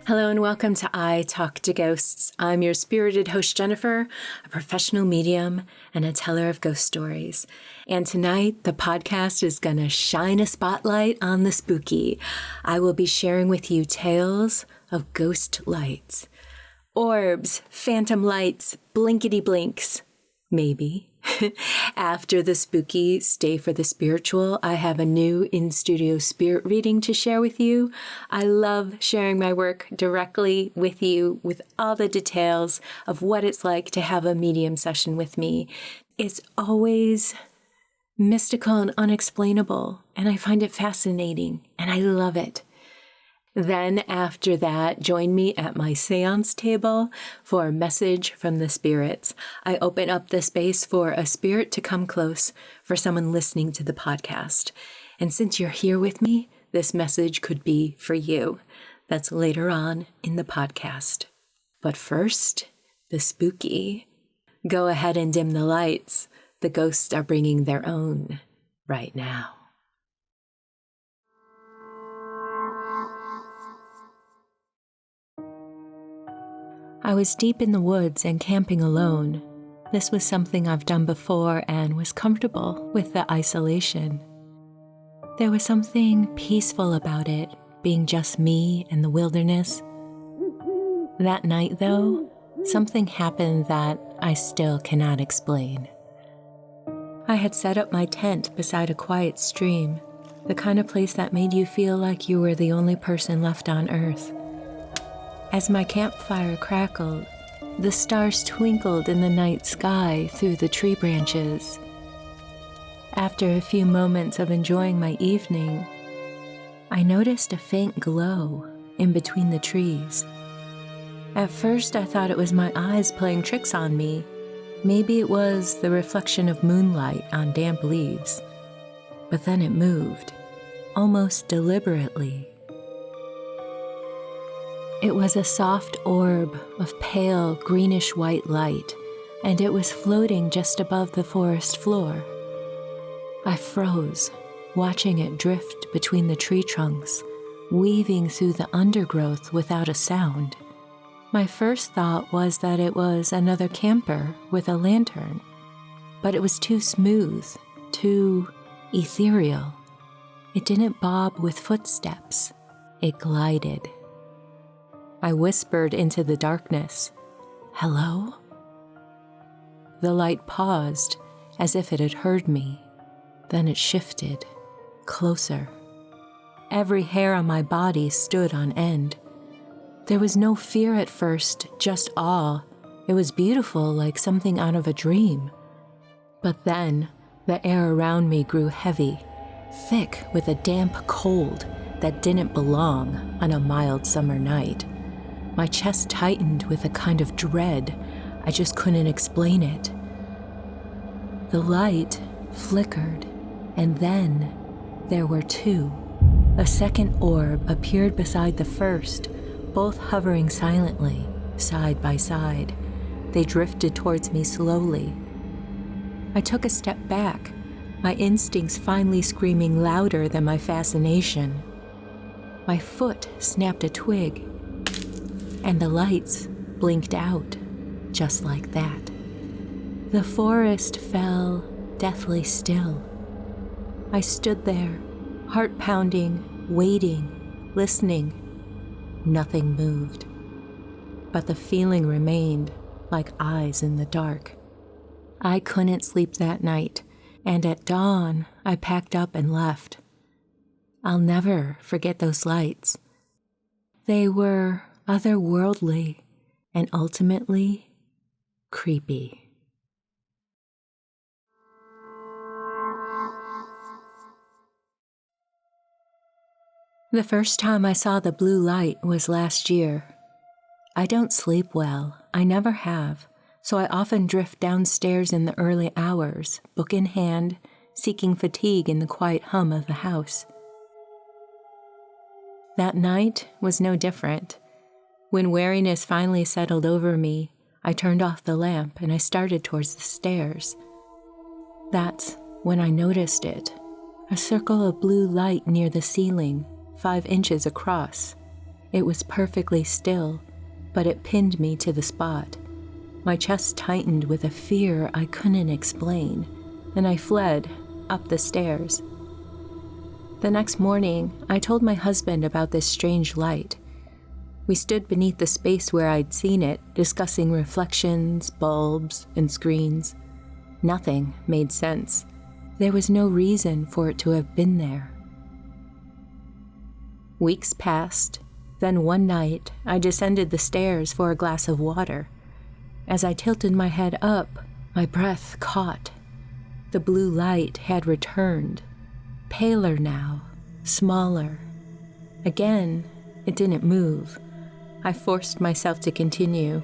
Hello and welcome to I Talk to Ghosts. I'm your spirited host, Jennifer, a professional medium and a teller of ghost stories. And tonight, the podcast is going to shine a spotlight on the spooky. I will be sharing with you tales of ghost lights. Orbs, phantom lights, blinkety blinks. Maybe. After the spooky, stay for the spiritual. I have a new in-studio spirit reading to share with you. I love sharing my work directly with you with all the details of what it's like to have a medium session with me. It's always mystical and unexplainable, and I find it fascinating, and I love it. Then after that, join me at my seance table for a message from the spirits. I open up the space for a spirit to come close for someone listening to the podcast. And since you're here with me, this message could be for you. That's later on in the podcast. But first, the spooky. Go ahead and dim the lights. The ghosts are bringing their own right now. I was deep in the woods and camping alone. This was something I've done before and was comfortable with the isolation. There was something peaceful about it, being just me and the wilderness. That night, though, something happened that I still cannot explain. I had set up my tent beside a quiet stream, the kind of place that made you feel like you were the only person left on Earth. As my campfire crackled, the stars twinkled in the night sky through the tree branches. After a few moments of enjoying my evening, I noticed a faint glow in between the trees. At first, I thought it was my eyes playing tricks on me. Maybe it was the reflection of moonlight on damp leaves. But then it moved, almost deliberately. It was a soft orb of pale greenish-white light, and it was floating just above the forest floor. I froze, watching it drift between the tree trunks, weaving through the undergrowth without a sound. My first thought was that it was another camper with a lantern, but it was too smooth, too ethereal. It didn't bob with footsteps. It glided. I whispered into the darkness, "Hello?" The light paused, as if it had heard me. Then it shifted, closer. Every hair on my body stood on end. There was no fear at first, just awe. It was beautiful, like something out of a dream. But then, the air around me grew heavy, thick with a damp cold that didn't belong on a mild summer night. My chest tightened with a kind of dread. I just couldn't explain it. The light flickered, and then there were two. A second orb appeared beside the first, both hovering silently, side by side. They drifted towards me slowly. I took a step back, my instincts finally screaming louder than my fascination. My foot snapped a twig, and the lights blinked out, just like that. The forest fell deathly still. I stood there, heart pounding, waiting, listening. Nothing moved, but the feeling remained like eyes in the dark. I couldn't sleep that night, and at dawn, I packed up and left. I'll never forget those lights. They were otherworldly, and ultimately creepy. The first time I saw the blue light was last year. I don't sleep well, I never have, so I often drift downstairs in the early hours, book in hand, seeking fatigue in the quiet hum of the house. That night was no different. When weariness finally settled over me, I turned off the lamp and I started towards the stairs. That's when I noticed it, a circle of blue light near the ceiling, 5 inches across. It was perfectly still, but it pinned me to the spot. My chest tightened with a fear I couldn't explain, and I fled up the stairs. The next morning, I told my husband about this strange light. We stood beneath the space where I'd seen it, discussing reflections, bulbs, and screens. Nothing made sense. There was no reason for it to have been there. Weeks passed. Then one night, I descended the stairs for a glass of water. As I tilted my head up, my breath caught. The blue light had returned, paler now, smaller. Again, it didn't move. I forced myself to continue.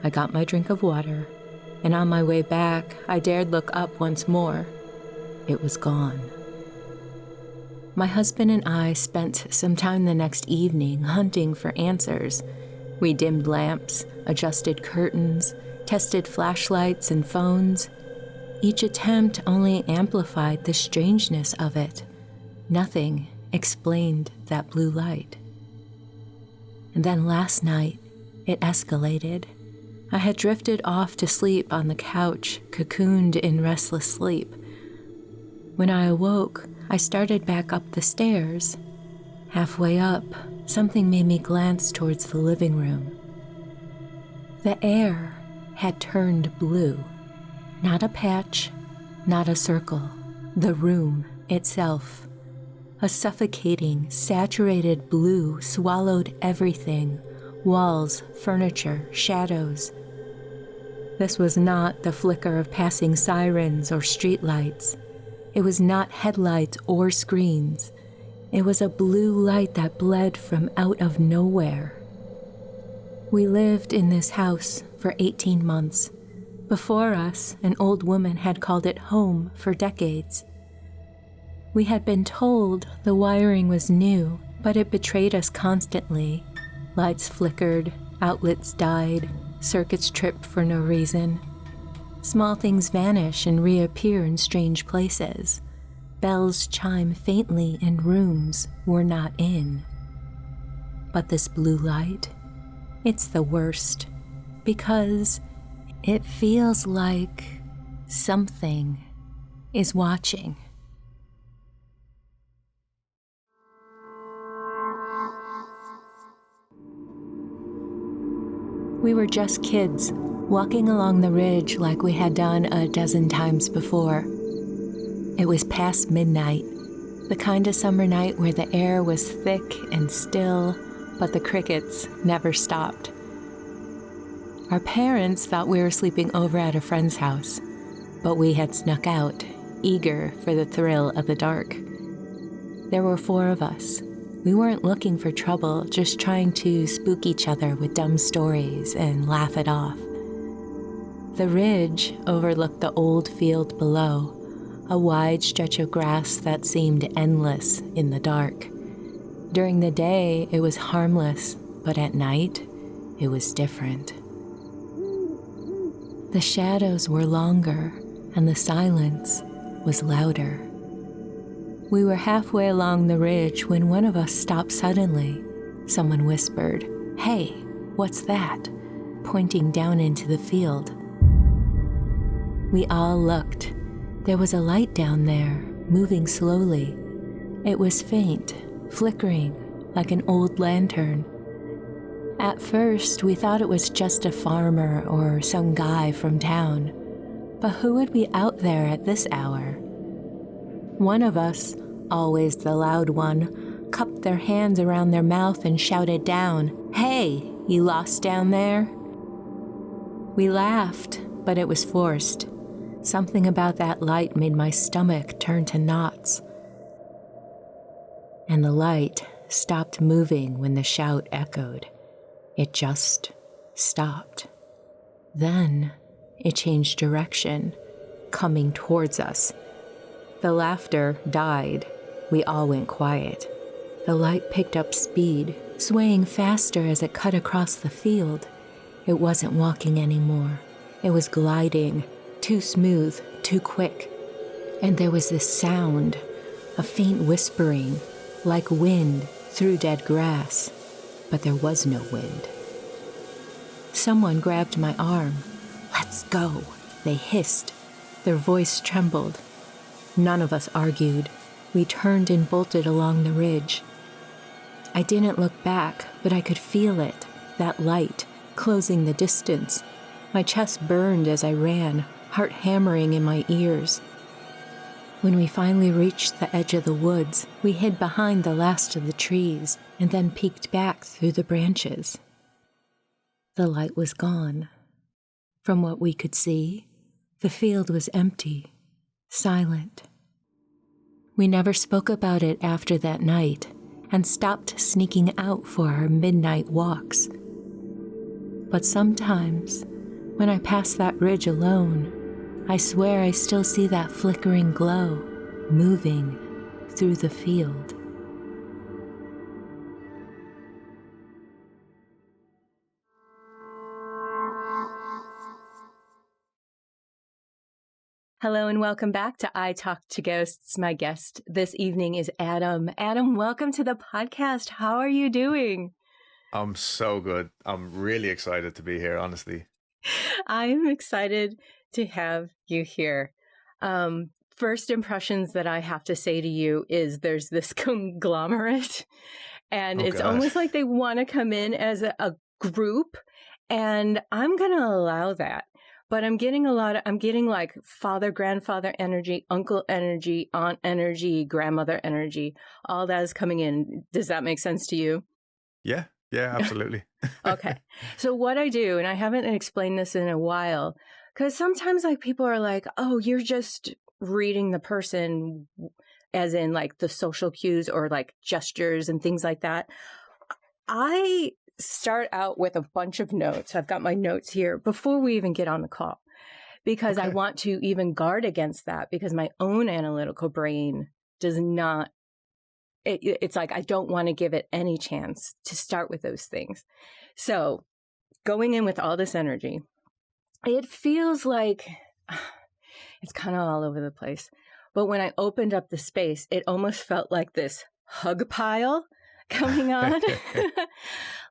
I got my drink of water, and on my way back, I dared look up once more. It was gone. My husband and I spent some time the next evening hunting for answers. We dimmed lamps, adjusted curtains, tested flashlights and phones. Each attempt only amplified the strangeness of it. Nothing explained that blue light. And then last night, it escalated. I had drifted off to sleep on the couch, cocooned in restless sleep. When I awoke, I started back up the stairs. Halfway up, something made me glance towards the living room. The air had turned blue. Not a patch, not a circle. The room itself. A suffocating, saturated blue swallowed everything. Walls, furniture, shadows. This was not the flicker of passing sirens or streetlights. It was not headlights or screens. It was a blue light that bled from out of nowhere. We lived in this house for 18 months. Before us, an old woman had called it home for decades. We had been told the wiring was new, but it betrayed us constantly. Lights flickered, outlets died, circuits tripped for no reason. Small things vanish and reappear in strange places. Bells chime faintly in rooms we're not in. But this blue light, it's the worst, because it feels like something is watching. We were just kids, walking along the ridge like we had done a dozen times before. It was past midnight, the kind of summer night where the air was thick and still, but the crickets never stopped. Our parents thought we were sleeping over at a friend's house, but we had snuck out, eager for the thrill of the dark. There were 4 of us. We weren't looking for trouble, just trying to spook each other with dumb stories and laugh it off. The ridge overlooked the old field below, a wide stretch of grass that seemed endless in the dark. During the day, it was harmless, but at night, it was different. The shadows were longer, and the silence was louder. We were halfway along the ridge when one of us stopped suddenly. Someone whispered, "Hey, what's that?" pointing down into the field. We all looked. There was a light down there, moving slowly. It was faint, flickering, like an old lantern. At first, we thought it was just a farmer or some guy from town. But who would be out there at this hour? One of us, always the loud one, cupped their hands around their mouth and shouted down, "Hey, you lost down there?" We laughed, but it was forced. Something about that light made my stomach turn to knots. And the light stopped moving when the shout echoed. It just stopped. Then it changed direction, coming towards us. The laughter died. We all went quiet. The light picked up speed, swaying faster as it cut across the field. It wasn't walking anymore. It was gliding, too smooth, too quick. And there was this sound, a faint whispering, like wind through dead grass. but there was no wind. Someone grabbed my arm. "Let's go," they hissed. Their voice trembled. None of us argued. We turned and bolted along the ridge. I didn't look back, but I could feel it, that light, closing the distance. My chest burned as I ran, heart hammering in my ears. When we finally reached the edge of the woods, we hid behind the last of the trees and then peeked back through the branches. The light was gone. From what we could see, the field was empty, silent. We never spoke about it after that night and stopped sneaking out for our midnight walks. But sometimes, when I pass that ridge alone, I swear I still see that flickering glow moving through the field. Hello and welcome back to I Talk to Ghosts. My guest this evening is Adam. Adam, welcome to the podcast. How are you doing? I'm so good. I'm really excited to be here, honestly. I'm excited to have you here. First impressions that I have to say to you is there's this conglomerate, and it's almost like they want to come in as a group, and I'm going to allow that. But I'm getting like father, grandfather energy, uncle energy, aunt energy, grandmother energy. All that is coming in. Does that make sense to you? Yeah, absolutely. Okay. So what I do, and I haven't explained this in a while, because sometimes like people are like, oh, you're just reading the person as in like the social cues or like gestures and things like that. I start out with a bunch of notes. I've got my notes here before we even get on the call, because I want to even guard against that, because my own analytical brain does not, it's like I don't want to give it any chance to start with those things. So going in with all this energy, it feels like it's kind of all over the place. But when I opened up the space, it almost felt like this hug pile coming on.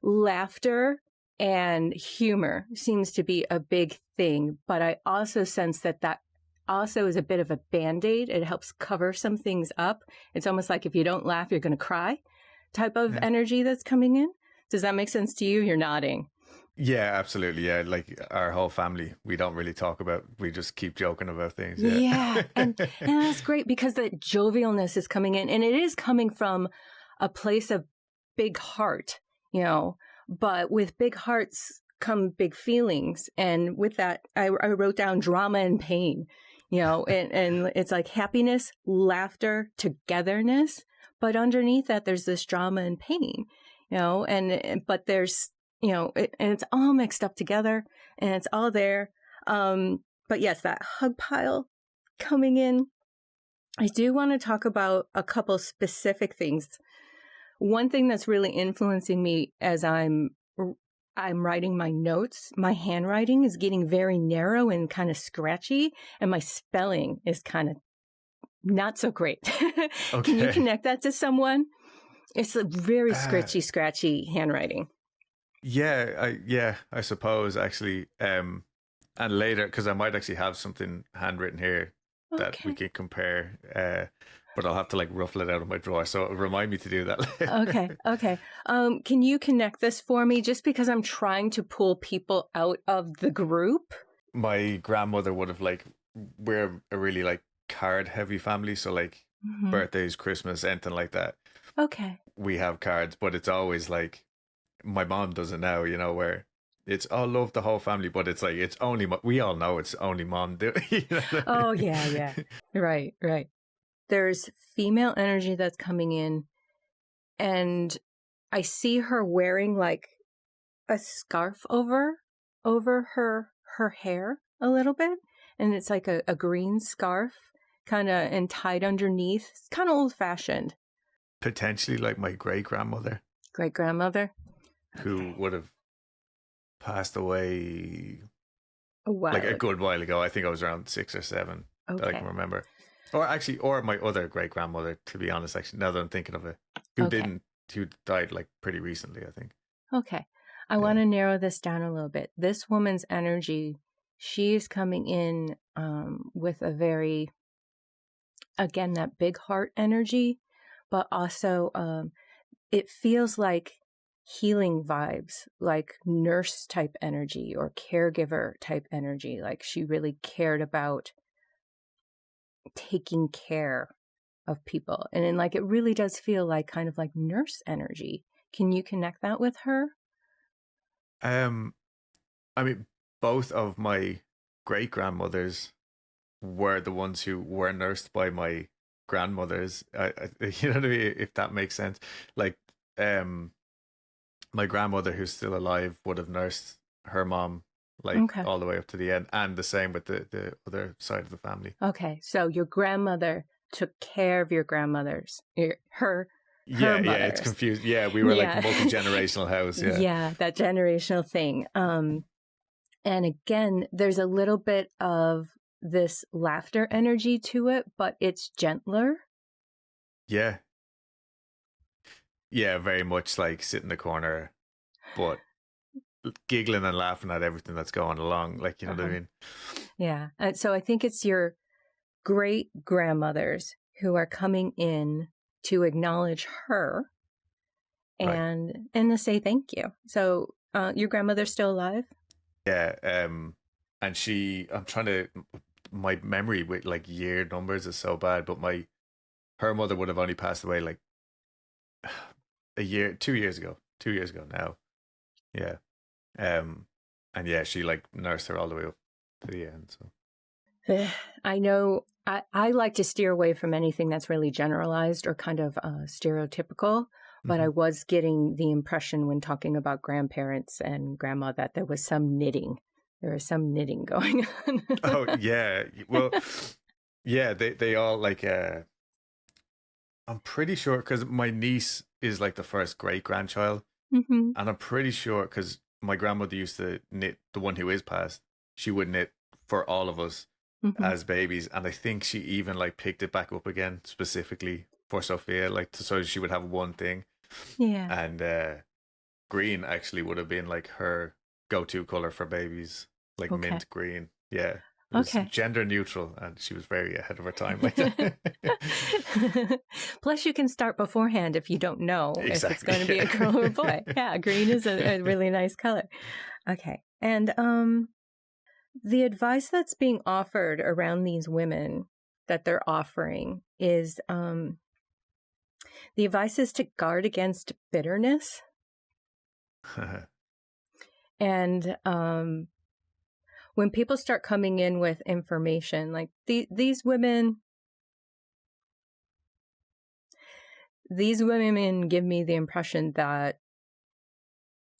Laughter and humor seems to be a big thing, but I also sense that also is a bit of a Band-Aid. It helps cover some things up. It's almost like if you don't laugh, you're going to cry type of energy that's coming in. Does that make sense to you? You're nodding. Yeah, absolutely. Yeah, like our whole family, we don't really talk about, we just keep joking about things. Yeah. And that's great, because the jovialness is coming in, and it is coming from a place of big heart, but with big hearts come big feelings. And with that, I wrote down drama and pain, and it's like happiness, laughter, togetherness. But underneath that, there's this drama and pain, but there's, and it's all mixed up together, and it's all there. But yes, that hug pile coming in. I do want to talk about a couple specific things. One thing that's really influencing me as I'm writing my notes, my handwriting is getting very narrow and kind of scratchy, and my spelling is kind of not so great. Okay. Can you connect that to someone? It's a very scratchy handwriting. Yeah, I suppose actually. And later, because I might actually have something handwritten here that we can compare. But I'll have to like ruffle it out of my drawer. So remind me to do that. Okay. Can you connect this for me? Just because I'm trying to pull people out of the group. My grandmother would have we're a really like card heavy family. So like birthdays, Christmas, anything like that. Okay. We have cards, but it's always like my mom does it now, where it's all love the whole family, but it's like, it's only, we all know it's only mom do. Oh yeah. Right. There's female energy that's coming in, and I see her wearing like a scarf over her hair a little bit, and it's like a green scarf kind of and tied underneath. It's kind of old fashioned. Potentially like my great-grandmother. Great-grandmother? Who would have passed away like a good while ago. I think I was around 6 or 7 that I can remember. Or my other great-grandmother, to be honest, actually, now that I'm thinking of it, who died like pretty recently, I think. Okay. I want to narrow this down a little bit. This woman's energy, she's coming in with a very, again, that big heart energy, but also it feels like healing vibes, like nurse type energy or caregiver type energy. Like she really cared about taking care of people. And then like it really does feel like kind of like nurse energy. Can you connect that with her? I mean, both of my great grandmothers were the ones who were nursed by my grandmothers. You know what I mean? If that makes sense. Like, my grandmother, who's still alive, would have nursed her mom like all the way up to the end, and the same with the other side of the family. Okay, so your grandmother took care of your grandmothers, her yeah, mothers. It's confused. Yeah, we were like a multi-generational house. Yeah, that generational thing. And again, there's a little bit of this laughter energy to it, but it's gentler. Yeah, very much like sit in the corner, but giggling and laughing at everything that's going along. Like, you know what I mean? Yeah. So I think it's your great grandmothers who are coming in to acknowledge her and to say thank you. So your grandmother's still alive? Yeah. And I'm trying to, my memory with like year numbers is so bad, but her mother would have only passed away like 2 years ago now. Yeah. And yeah, she like nursed her all the way up to the end. So I know I like to steer away from anything that's really generalized or kind of stereotypical, but I was getting the impression when talking about grandparents and grandma that there was some knitting. There was some knitting going on. Oh yeah. Well, yeah, they all like I'm pretty sure because my niece is like the first great grandchild, and I'm pretty sure because my grandmother used to knit, the one who is passed, she would knit for all of us as babies, and I think she even like picked it back up again specifically for Sophia, like so she would have one thing. Yeah. And green actually would have been like her go-to color for babies, like mint green. Yeah. It was gender neutral, and she was very ahead of her time. Plus, you can start beforehand if you don't know if it's going to be a girl or a boy. Yeah, green is a really nice color. Okay. And the advice that's being offered around these women that they're offering is the advice is to guard against bitterness. And when people start coming in with information, like these women give me the impression that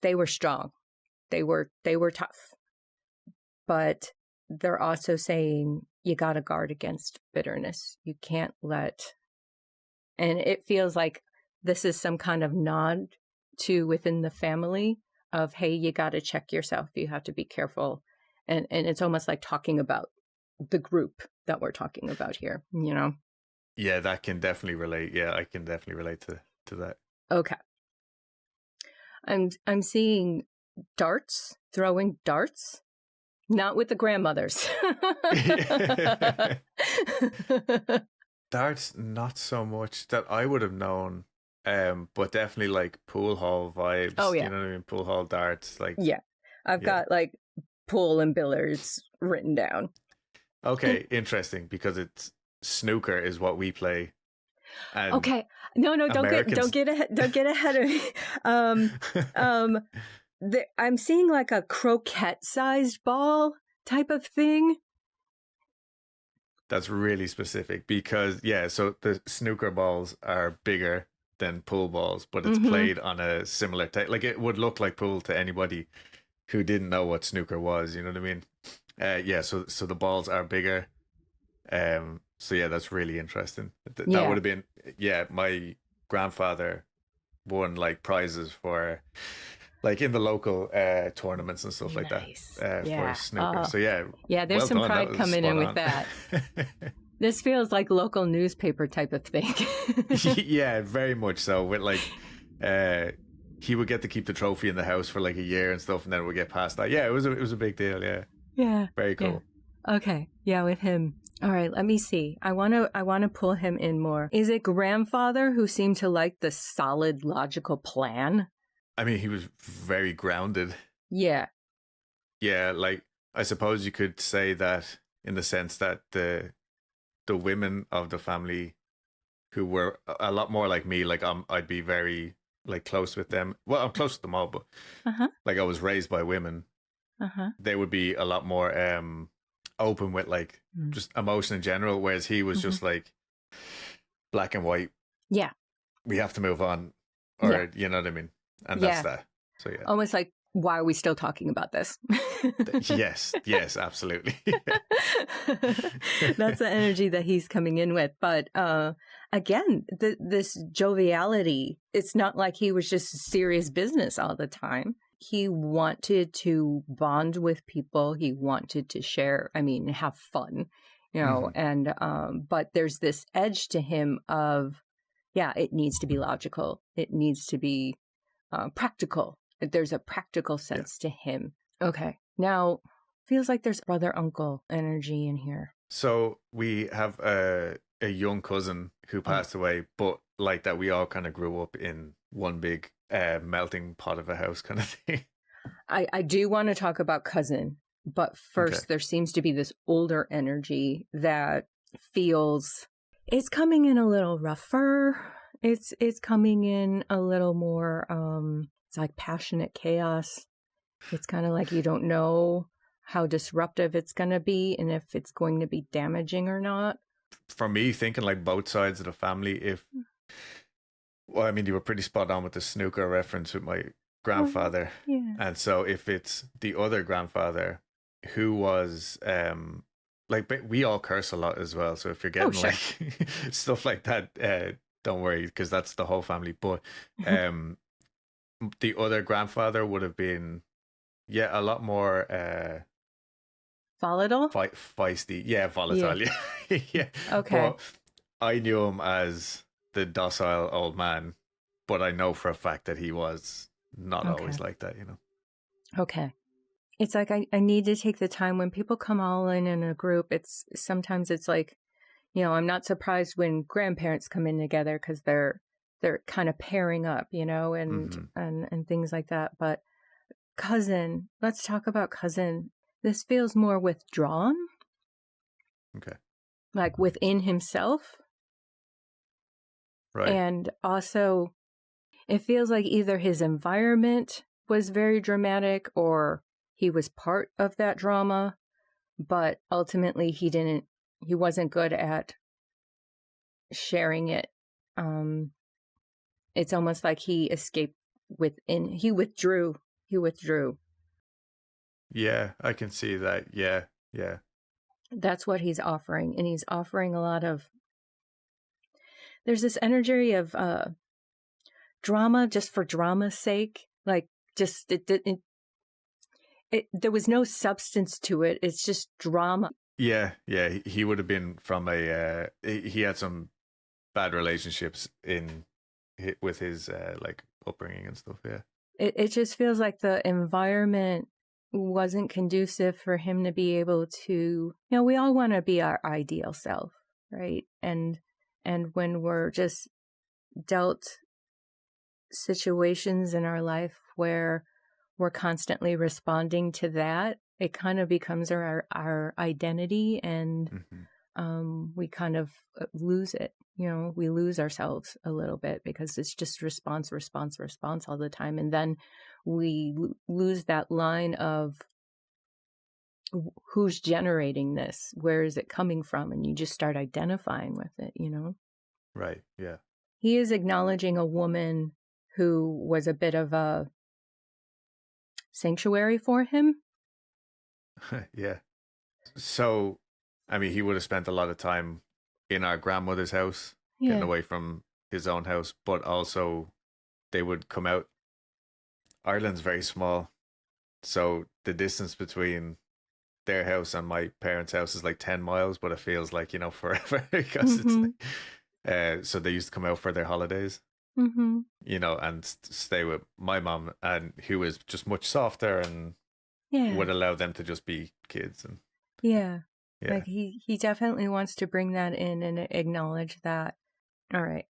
they were strong. They were tough. But they're also saying you got to guard against bitterness. You can't let, and it feels like this is some kind of nod to within the family of, hey, you got to check yourself. You have to be careful. And it's almost like talking about the group that we're talking about here, you know? Yeah, that can definitely relate. Yeah, I can definitely relate to that. Okay. I'm seeing throwing darts, not with the grandmothers. Darts, not so much that I would have known, but definitely like pool hall vibes. Oh yeah, you know what I mean? Pool hall darts, like I've got like pool and billiards written down. Okay, interesting, because it's snooker is what we play. And okay, no, don't get ahead of me. I'm seeing like a croquette-sized ball type of thing. That's really specific because so the snooker balls are bigger than pool balls, but it's played on a similar type. Like it would look like pool to anybody who didn't know what snooker was. You know what I mean? So the balls are bigger. So that's really interesting. That would have been my grandfather won like prizes for like in the local tournaments and stuff like that for snooker. So there's some pride coming in with that. This feels like local newspaper type of thing. Yeah, very much so, with like he would get to keep the trophy in the house for like a year and stuff, and then it would get past that. Yeah, it was a big deal. Yeah. Yeah. Very cool. Yeah. Okay. Yeah, with him. All right, let me see. I want to pull him in more. Is it grandfather who seemed to like the solid logical plan? I mean, he was very grounded. Yeah. Yeah, like I suppose you could say that in the sense that the women of the family who were a lot more like me, like I'd be very like close with them. Well, I'm close with them all, but like I was raised by women. They would be a lot more open with like just emotion in general, whereas he was just like black and white. Yeah. We have to move on, or you know what I mean? And that's that. So yeah. Almost like, why are we still talking about this? Yes, absolutely. That's the energy that he's coming in with. But again, this joviality, it's not like he was just serious business all the time. He wanted to bond with people. He wanted to share, have fun, and but there's this edge to him of, it needs to be logical. It needs to be practical. There's a practical sense to him. Okay. Now, feels like there's brother-uncle energy in here. So we have a young cousin who passed away, but like that we all kind of grew up in one big melting pot of a house kind of thing. I do want to talk about cousin, but first there seems to be this older energy that feels it's coming in a little rougher. It's coming in a little more it's like passionate chaos. It's kind of like you don't know how disruptive it's going to be and if it's going to be damaging or not. For me, thinking like both sides of the family, well, I mean, you were pretty spot on with the snooker reference with my grandfather. And so if it's the other grandfather who was like, we all curse a lot as well. So if you're getting like stuff like that, don't worry, because that's the whole family. But the other grandfather would have been, a lot more volatile, feisty. Yeah, volatile. Yeah. Okay. But I knew him as the docile old man, but I know for a fact that he was not always like that, Okay. It's like I need to take the time when people come all in a group. Sometimes it's like, I'm not surprised when grandparents come in together because they're kind of pairing up, and things like that. But cousin, let's talk about cousin. This feels more withdrawn. Okay. Like within himself. Right. And also, it feels like either his environment was very dramatic or he was part of that drama, but ultimately he wasn't good at sharing it. It's almost like he escaped he withdrew. Yeah, I can see that. Yeah. That's what he's offering. And he's offering a lot of, there's this energy of drama just for drama's sake. Like just, there was no substance to it. It's just drama. Yeah. He would have been from he had some bad relationships with his like upbringing and stuff. Yeah. It just feels like the environment wasn't conducive for him to be able to, we all want to be our ideal self, right? And when we're just dealt situations in our life where we're constantly responding to that, it kind of becomes our identity, and we kind of lose it. We lose ourselves a little bit because it's just response all the time. And then we lose that line of who's generating this, where is it coming from? And you just start identifying with it, Right, yeah. He is acknowledging a woman who was a bit of a sanctuary for him. Yeah. So, I mean, he would have spent a lot of time in our grandmother's house, getting away from his own house, but also they would come out. Ireland's very small, so the distance between their house and my parents' house is like 10 miles, but it feels like, forever because it's like, so they used to come out for their holidays. Mm-hmm. you know, and stay with my mom, and who is just much softer and Yeah. would allow them to just be kids. And Yeah. yeah, Like he definitely wants to bring that in and acknowledge that. All right.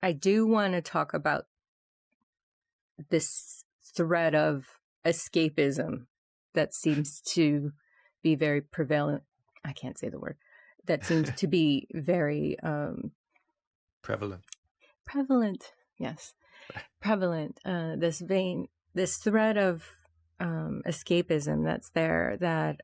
I do want to talk about this thread of escapism that seems to be very prevalent. I can't say the word. That seems to be very prevalent. prevalent. Yes. Prevalent. This thread of escapism that's there, that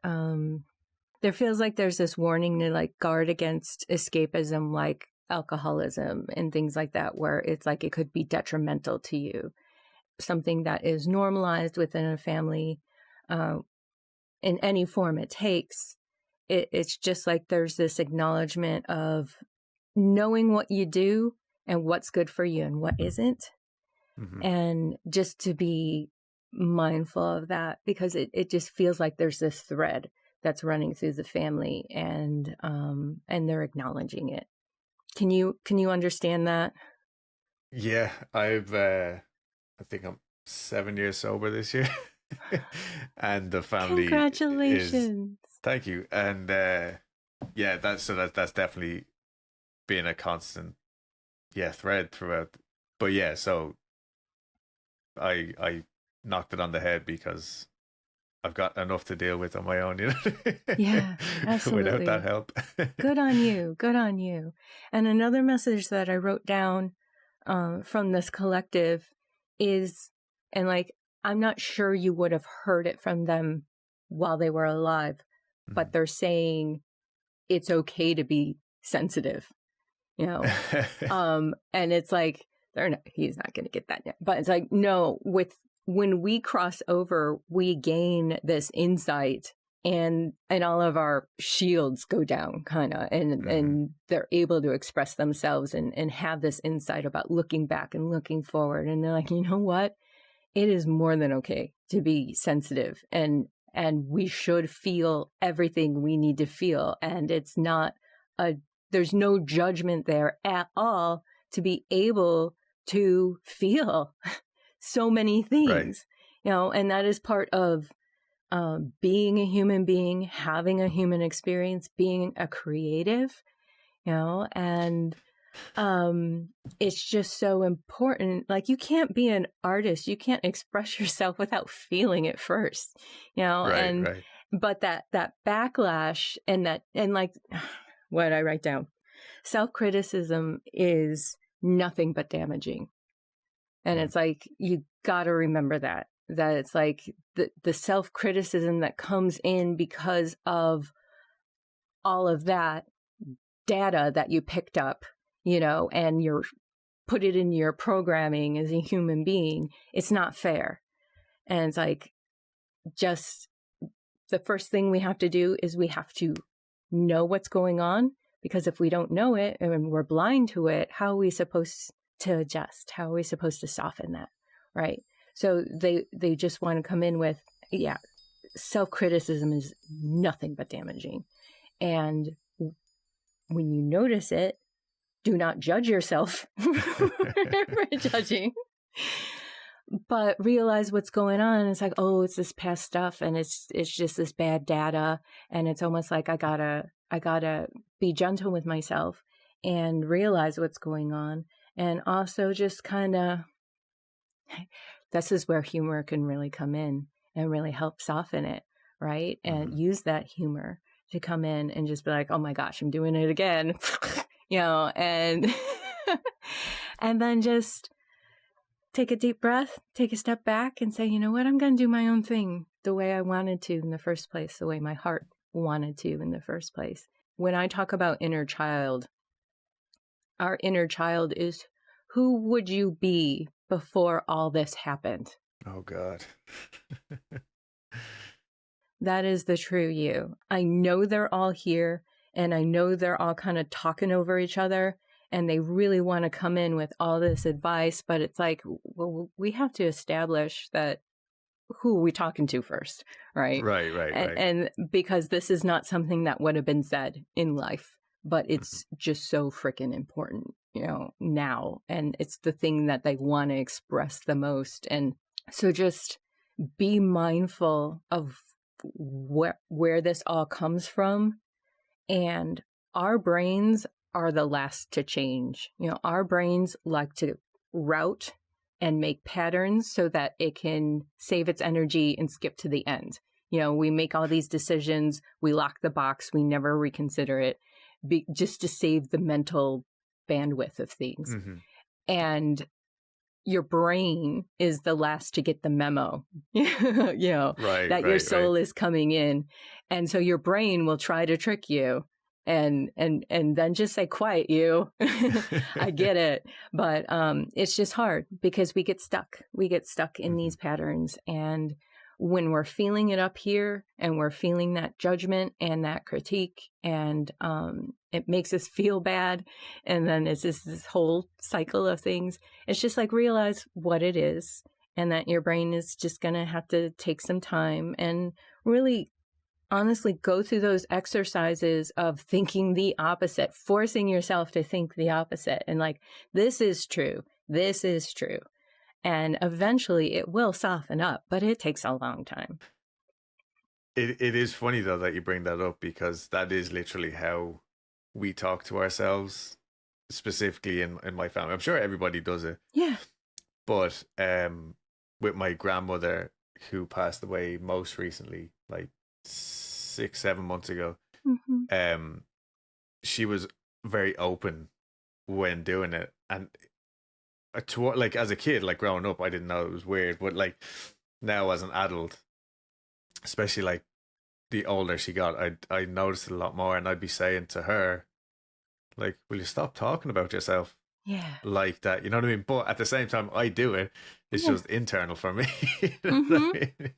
there feels like there's this warning to like guard against escapism, like alcoholism and things like that, where it's like it could be detrimental to you. Something that is normalized within a family, in any form it takes. It's just like there's this acknowledgement of knowing what you do and what's good for you and what isn't. Mm-hmm. And just to be mindful of that, because it just feels like there's this thread that's running through the family, and they're acknowledging it. Can you understand that? Yeah, I think I'm 7 years sober this year. And the family Congratulations. thank you. And yeah, that's definitely been a constant thread throughout. But yeah, so I knocked it on the head because I've got enough to deal with on my own, you know. Yeah, absolutely. Without that help. Good on you. Good on you. And another message that I wrote down from this collective is, and like, I'm not sure you would have heard it from them while they were alive, but they're saying it's okay to be sensitive, you know? And it's like, he's not going to get that yet. But it's like, no, when we cross over, we gain this insight, and all of our shields go down kind of, and they're able to express themselves and have this insight about looking back and looking forward. And they're like, you know what? It is more than okay to be sensitive, and we should feel everything we need to feel. And it's not there's no judgment there at all to be able to feel so many things, right. You know, and that is part of being a human being, having a human experience, being a creative, you know, and it's just so important. Like, you can't be an artist, you can't express yourself without feeling it first, you know, right. But that backlash and like, what did I write down? Self-criticism is nothing but damaging. And it's like, you got to remember that it's like the self-criticism that comes in because of all of that data that you picked up, you know, and you're put it in your programming as a human being. It's not fair. And it's like, just the first thing we have to do is we have to know what's going on, because if we don't know it and we're blind to it, how are we supposed to adjust? How are we supposed to soften that? Right. So they just want to come in with, self-criticism is nothing but damaging. And when you notice it, do not judge yourself for judging, but realize what's going on. It's like, oh, it's this past stuff, and it's just this bad data. And it's almost like I gotta be gentle with myself and realize what's going on. And also just kind of, this is where humor can really come in and really help soften it, right? And use that humor to come in and just be like, oh my gosh, I'm doing it again, you know, and and then just take a deep breath, take a step back and say, you know what, I'm going to do my own thing the way I wanted to in the first place, the way my heart wanted to in the first place. When I talk about inner child, our inner child is, who would you be before all this happened? Oh, God. That is the true you. I know they're all here, and I know they're all kind of talking over each other, and they really want to come in with all this advice, but it's like, well, we have to establish that who are we talking to first, right? Right. And because this is not something that would have been said in life, but it's just so freaking important, now. And it's the thing that they want to express the most. And so just be mindful of where this all comes from. And our brains are the last to change. Our brains like to route and make patterns so that it can save its energy and skip to the end. We make all these decisions, we lock the box, we never reconsider it, just to save the mental bandwidth of things. Mm-hmm. And your brain is the last to get the memo, that your soul is coming in. And so your brain will try to trick you and then just say, quiet you. I get it. But it's just hard because we get stuck. We get stuck in these patterns. And when we're feeling it up here and we're feeling that judgment and that critique, and it makes us feel bad, and then it's this whole cycle of things, it's just like realize what it is, and that your brain is just going to have to take some time and really honestly go through those exercises of thinking the opposite, forcing yourself to think the opposite, and like, this is true. And eventually it will soften up, but it takes a long time. It is funny, though, that you bring that up, because that is literally how we talk to ourselves, specifically in my family. I'm sure everybody does it. Yeah. But with my grandmother, who passed away most recently, like 6-7 months ago, she was very open when doing it. And like as a kid, like growing up, I didn't know it was weird, but like now as an adult, especially like the older she got, I noticed it a lot more, and I'd be saying to her, like, will you stop talking about yourself like that? You know what I mean? But at the same time, I do it. It's just internal for me. You know what I mean?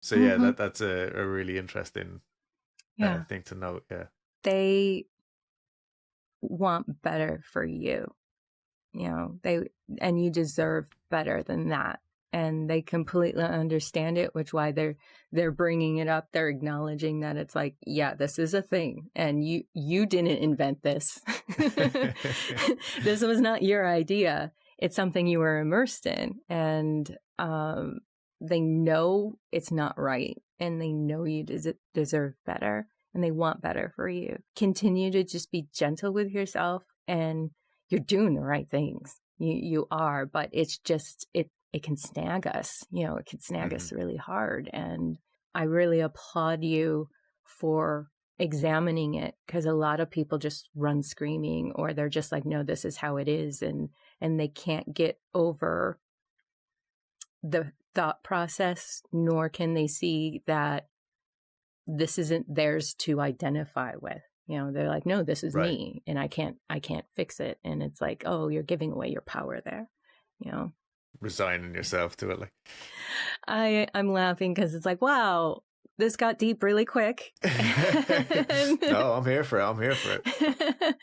So yeah, that's a really interesting thing to note. Yeah, they want better for you. And you deserve better than that. And they completely understand it, which why they're bringing it up. They're acknowledging that it's like, yeah, this is a thing, and you didn't invent this. This was not your idea. It's something you were immersed in, and they know it's not right, and they know you deserve better, and they want better for you. Continue to just be gentle with yourself, and you're doing the right things. You are, but it's just, it can snag us. It can snag us really hard. And I really applaud you for examining it, because a lot of people just run screaming, or they're just like, no, this is how it is. And they can't get over the thought process, nor can they see that this isn't theirs to identify with. They're like, no, this is me, and I can't fix it. And it's like, oh, you're giving away your power there, resigning yourself to it. Like, I'm laughing because it's like, wow, this got deep really quick. No, I'm here for it.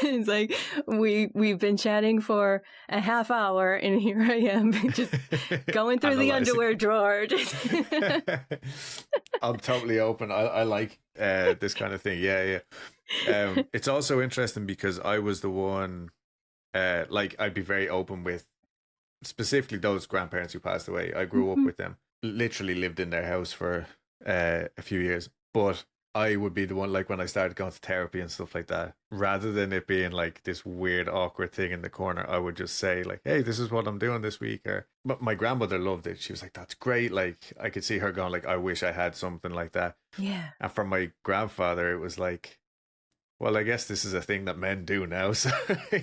It's like we've been chatting for a half hour, and here I am just going through the underwear drawer. I'm totally open. I like this kind of thing. Yeah. It's also interesting because I was the one, like, I'd be very open with specifically those grandparents who passed away. I grew up with them, literally lived in their house for a few years, but I would be the one, like, when I started going to therapy and stuff like that, rather than it being like this weird, awkward thing in the corner, I would just say, like, hey, this is what I'm doing this week. But my grandmother loved it. She was like, that's great. Like, I could see her going, like, I wish I had something like that. Yeah. And for my grandfather, it was like, well, I guess this is a thing that men do now. So,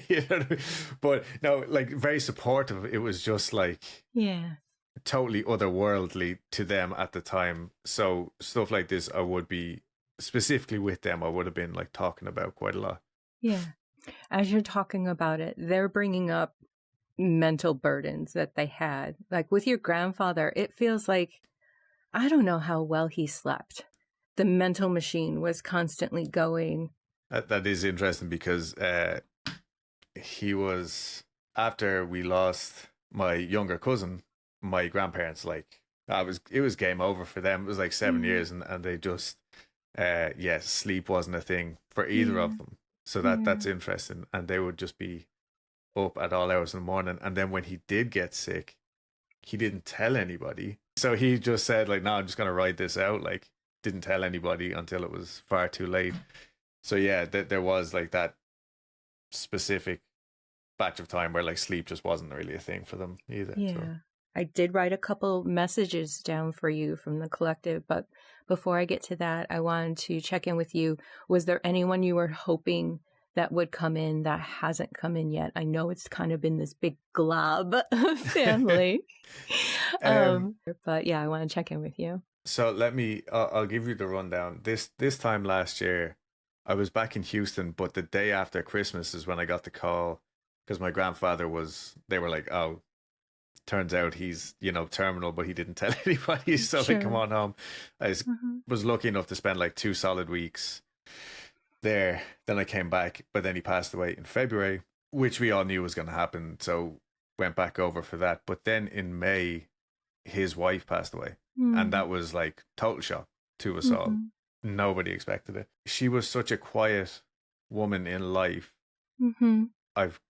you know what I mean? But no, like, very supportive. It was just like, totally otherworldly to them at the time. So stuff like this, I would be, specifically with them, I would have been like talking about quite a lot. Yeah. As you're talking about it, they're bringing up mental burdens that they had. Like with your grandfather, it feels like, I don't know how well he slept. The mental machine was constantly going. That is interesting because he was, after we lost my younger cousin, my grandparents, like, it was game over for them. It was like 7 years, and they just, sleep wasn't a thing for either of them. So that's interesting. And they would just be up at all hours in the morning. And then when he did get sick, he didn't tell anybody. So he just said, like, no, I'm just going to ride this out. Like, didn't tell anybody until it was far too late. So yeah, there was like that specific batch of time where like sleep just wasn't really a thing for them either. Yeah. So. I did write a couple messages down for you from the collective, but before I get to that, I wanted to check in with you. Was there anyone you were hoping that would come in that hasn't come in yet? I know it's kind of been this big glob of family. But yeah, I want to check in with you. So I'll give you the rundown. This time last year, I was back in Houston, but the day after Christmas is when I got the call because my grandfather they were like, oh, turns out he's, terminal, but he didn't tell anybody. So Sure. like, come on home. I was lucky enough to spend like 2 solid weeks there. Then I came back, but then he passed away in February, which we all knew was going to happen. So went back over for that. But then in May, his wife passed away. And that was like total shock to us all. Nobody expected it. She was such a quiet woman in life. I've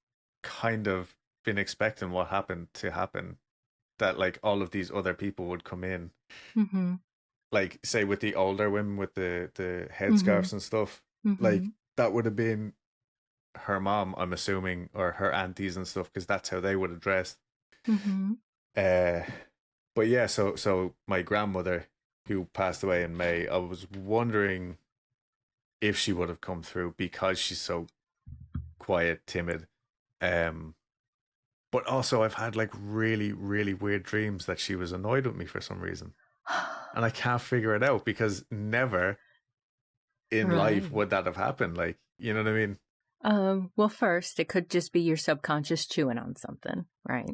kind of been expecting what happened to happen, that like all of these other people would come in, like say with the older women with the headscarves and stuff, like that would have been her mom, I'm assuming, or her aunties and stuff, because that's how they would have dressed. But yeah, so my grandmother, who passed away in May, I was wondering if she would have come through because she's so quiet, timid. But also I've had like really, really weird dreams that she was annoyed with me for some reason. And I can't figure it out because never in life would that have happened. Like, you know what I mean? Well, first, it could just be your subconscious chewing on something, right?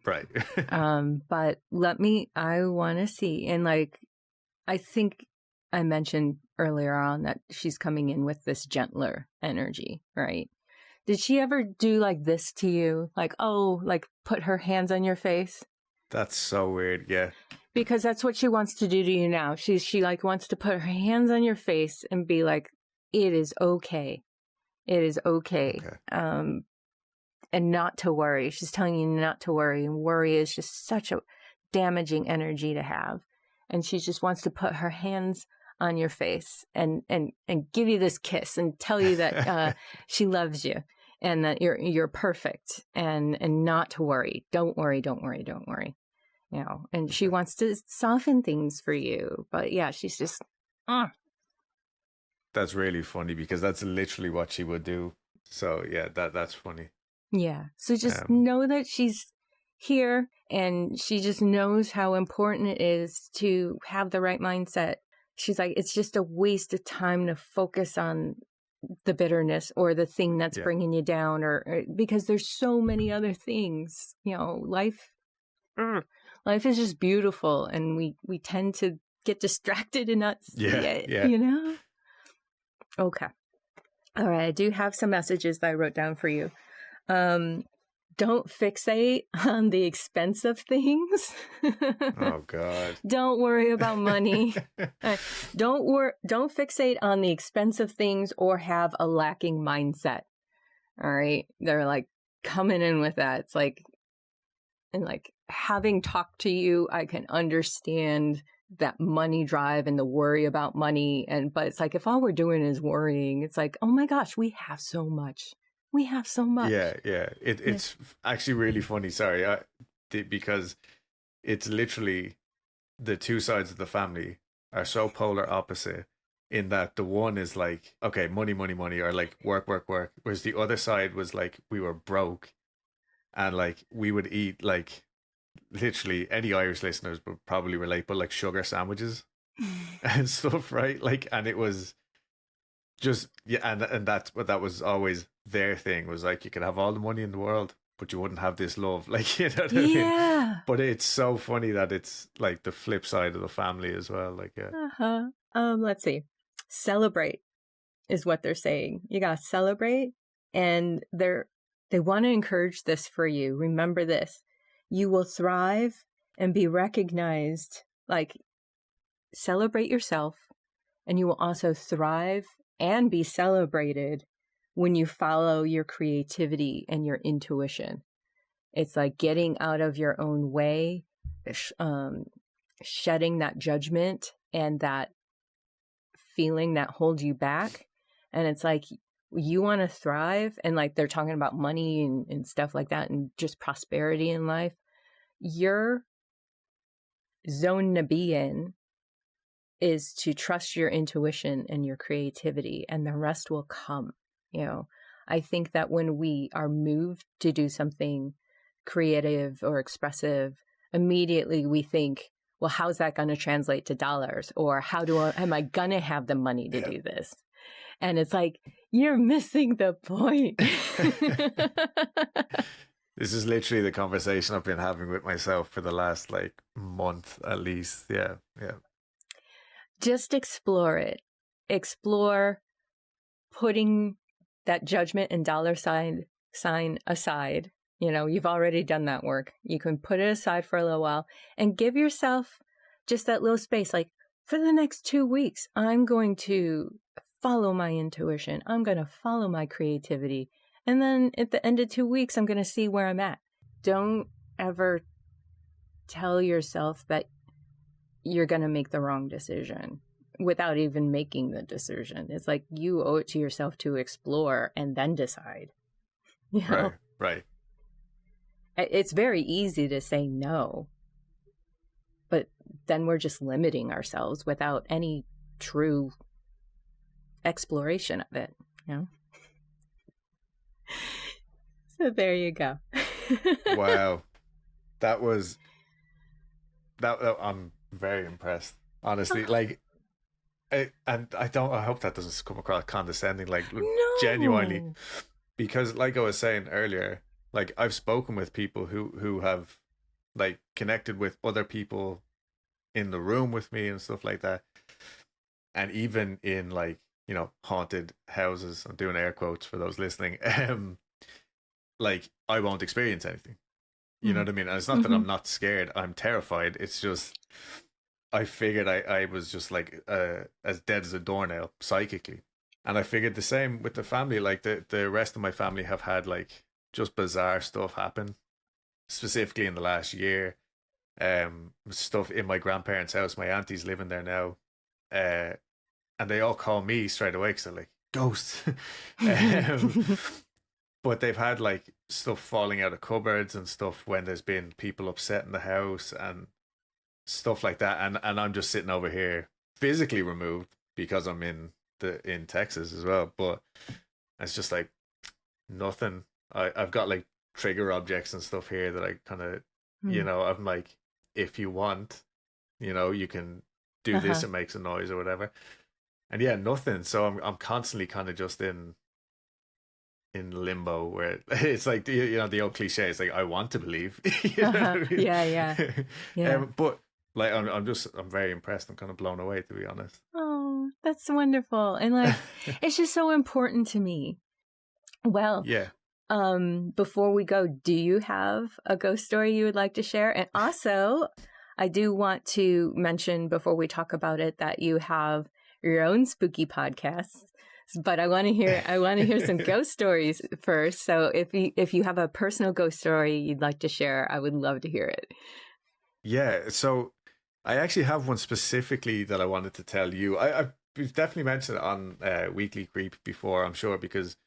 Right. But I want to see. And like, I think I mentioned earlier on that she's coming in with this gentler energy, right? Did she ever do like this to you? Like, oh, like put her hands on your face? That's so weird. Yeah. Because that's what she wants to do to you now. She like wants to put her hands on your face and be like, it is okay. It is okay. And not to worry. She's telling you not to worry. And worry is just such a damaging energy to have. And she just wants to put her hands on your face and give you this kiss and tell you that she loves you and that you're perfect and not to worry. Don't worry. And she wants to soften things for you. But yeah, she's just That's really funny because that's literally what she would do. So yeah, that's funny. Yeah. So just know that she's here and she just knows how important it is to have the right mindset. She's like, it's just a waste of time to focus on the bitterness or the thing that's bringing you down or because there's so many other things, life is just beautiful and we tend to get distracted and not see it, Okay. All right. I do have some messages that I wrote down for you. Don't fixate on the expense of things. Oh God. Don't worry about money. Don't fixate on the expense of things or have a lacking mindset. All right. They're like coming in with that. It's like, and like having talked to you, I can understand that money drive and the worry about money. But it's like, if all we're doing is worrying, it's like, oh my gosh, we have so much. Yeah. It's actually really funny. Sorry. Because it's literally the two sides of the family are so polar opposite in that the one is like, okay, money, or like work. Whereas the other side was like, we were broke and like we would eat like, literally any Irish listeners would probably relate, but like sugar sandwiches and stuff, right? Like, and it was just, and that was always their thing, was like, you could have all the money in the world, but you wouldn't have this love. Like, you know what I mean? But it's so funny that it's like the flip side of the family as well. Like, let's see. Celebrate is what they're saying. You gotta celebrate, and they want to encourage this for you. Remember this. You will thrive and be recognized. Like, celebrate yourself, and you will also thrive and be celebrated when you follow your creativity and your intuition. It's like getting out of your own way, shedding that judgment and that feeling that holds you back. And it's like, you want to thrive, and like they're talking about money and stuff like that, and just prosperity in life. Your zone to be in is to trust your intuition and your creativity, and the rest will come. You know, I think that when we are moved to do something creative or expressive, immediately we think, well, how's that going to translate to dollars? Or am I going to have the money to do this? And it's like, you're missing the point. This is literally the conversation I've been having with myself for the last like month at least. Yeah. Just explore it. Explore putting that judgment and dollar sign aside. You know, you've already done that work. You can put it aside for a little while and give yourself just that little space. Like, for the next 2 weeks, I'm going to follow my intuition. I'm going to follow my creativity. And then at the end of 2 weeks, I'm going to see where I'm at. Don't ever tell yourself that you're going to make the wrong decision without even making the decision. It's like, you owe it to yourself to explore and then decide. You know? Right. It's very easy to say no, but then we're just limiting ourselves without any true exploration of it, you know? So there you go. Wow. That I'm very impressed, honestly. Like, I hope that doesn't come across condescending, like, No. genuinely, because like I was saying earlier, like, I've spoken with people who have like connected with other people in the room with me and stuff like that, and even in, like, you know, haunted houses, I'm doing air quotes for those listening, like, I won't experience anything. You know what I mean? And it's not that I'm not scared. I'm terrified. It's just, I figured I was just like as dead as a doornail psychically. And I figured the same with the family. Like, the rest of my family have had like just bizarre stuff happen, specifically in the last year. Stuff in my grandparents' house. My auntie's living there now. And they all call me straight away because they're like, ghosts. But they've had like stuff falling out of cupboards and stuff when there's been people upset in the house and stuff like that. And I'm just sitting over here physically removed because I'm in Texas as well. But it's just like nothing. I've got like trigger objects and stuff here that I kind of, you know, I'm like, if you want, you know, you can do this, it makes a noise or whatever. And yeah, nothing. So I'm constantly kind of just in limbo, where it's like, you know, the old cliche, it's like, I want to believe. You know what I mean? Yeah. But like, I'm very impressed. I'm kind of blown away, to be honest. Oh, that's wonderful. And like, it's just so important to me. Well, yeah. Before we go, do you have a ghost story you would like to share? And also, I do want to mention before we talk about it that you have your own spooky podcasts. But I want to hear some ghost stories first. So if you have a personal ghost story you'd like to share, I would love to hear it. Yeah, so I actually have one specifically that I wanted to tell you. I've definitely mentioned it on Weekly Creep before, I'm sure, because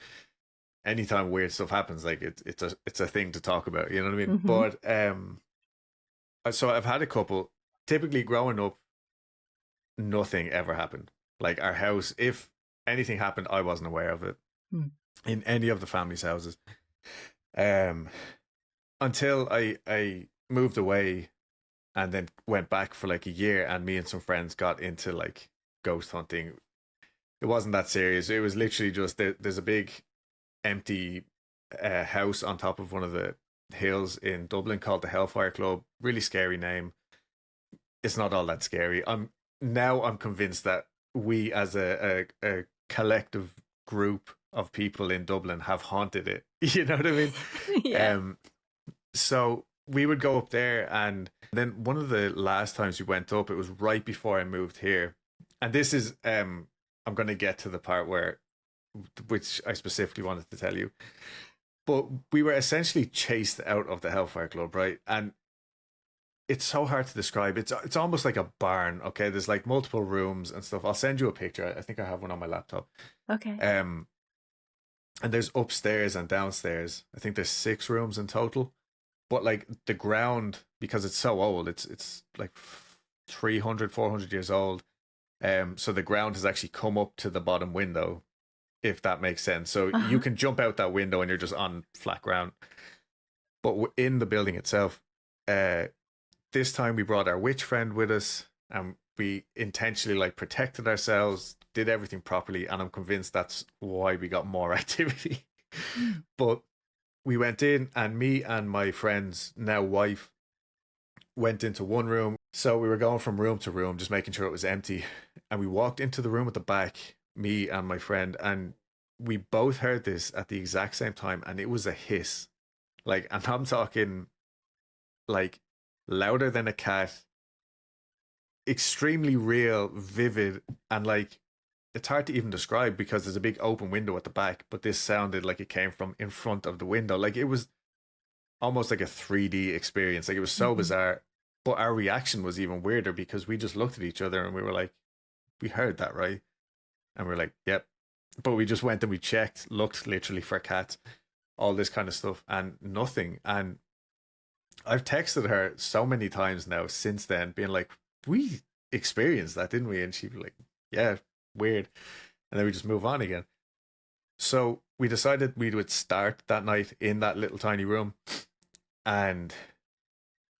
anytime weird stuff happens, like it's a thing to talk about. You know what I mean? But so I've had a couple. Typically, growing up, nothing ever happened. Like, our house, if anything happened, I wasn't aware of it in any of the family's houses. Until I moved away and then went back for like a year, and me and some friends got into like ghost hunting. It wasn't that serious. It was literally just there's a big empty house on top of one of the hills in Dublin called the Hellfire Club. Really scary name. It's not all that scary. I'm convinced that we as a collective group of people in Dublin have haunted it. You know what I mean? Yeah. So we would go up there, and then one of the last times we went up, it was right before I moved here. And this is I'm going to get to the part where which I specifically wanted to tell you. But we were essentially chased out of the Hellfire Club, right? And it's so hard to describe. It's almost like a barn. Okay, there's like multiple rooms and stuff. I'll send you a picture. I think I have one on my laptop. Okay. And there's upstairs and downstairs. I think there's 6 rooms in total. But like the ground, because it's so old, it's like 300, 400 years old. So the ground has actually come up to the bottom window, if that makes sense. So you can jump out that window and you're just on flat ground. But in the building itself, this time we brought our witch friend with us, and we intentionally like protected ourselves, did everything properly, and I'm convinced that's why we got more activity. But we went in, and me and my friend's now wife went into one room. So we were going from room to room, just making sure it was empty. And we walked into the room at the back, me and my friend, and we both heard this at the exact same time, and it was a hiss. Like, and I'm talking like louder than a cat, extremely real, vivid, and like it's hard to even describe because there's a big open window at the back, but this sounded like it came from in front of the window. Like it was almost like a 3D experience. Like it was so bizarre. But our reaction was even weirder because we just looked at each other and we were like, we heard that, right? And we're like, yep. But we just went and we checked, looked literally for cats, all this kind of stuff, and nothing. And I've texted her so many times now since then, being like, we experienced that, didn't we? And she'd be like, yeah, weird. And then we just move on again. So we decided we would start that night in that little tiny room. And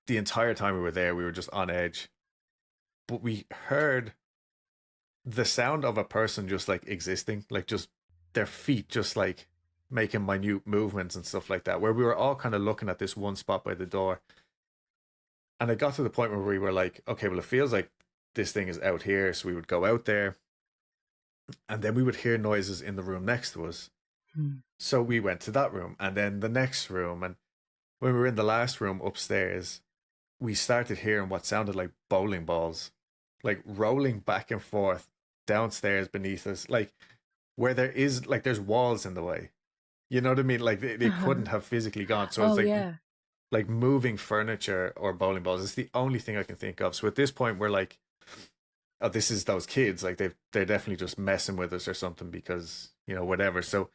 the entire time we were there, we were just on edge. But we heard the sound of a person just like existing, like just their feet just like making minute movements and stuff like that, where we were all kind of looking at this one spot by the door. And it got to the point where we were like, okay, well, it feels like this thing is out here. So we would go out there, and then we would hear noises in the room next to us. So we went to that room, and then the next room. And when we were in the last room upstairs, we started hearing what sounded like bowling balls, like rolling back and forth downstairs beneath us, like where there is like there's walls in the way. You know what I mean? Like they couldn't have physically gone. So it's like like moving furniture or bowling balls. It's the only thing I can think of. So at this point, we're like, oh, this is those kids. Like they're definitely just messing with us or something because, you know, whatever. So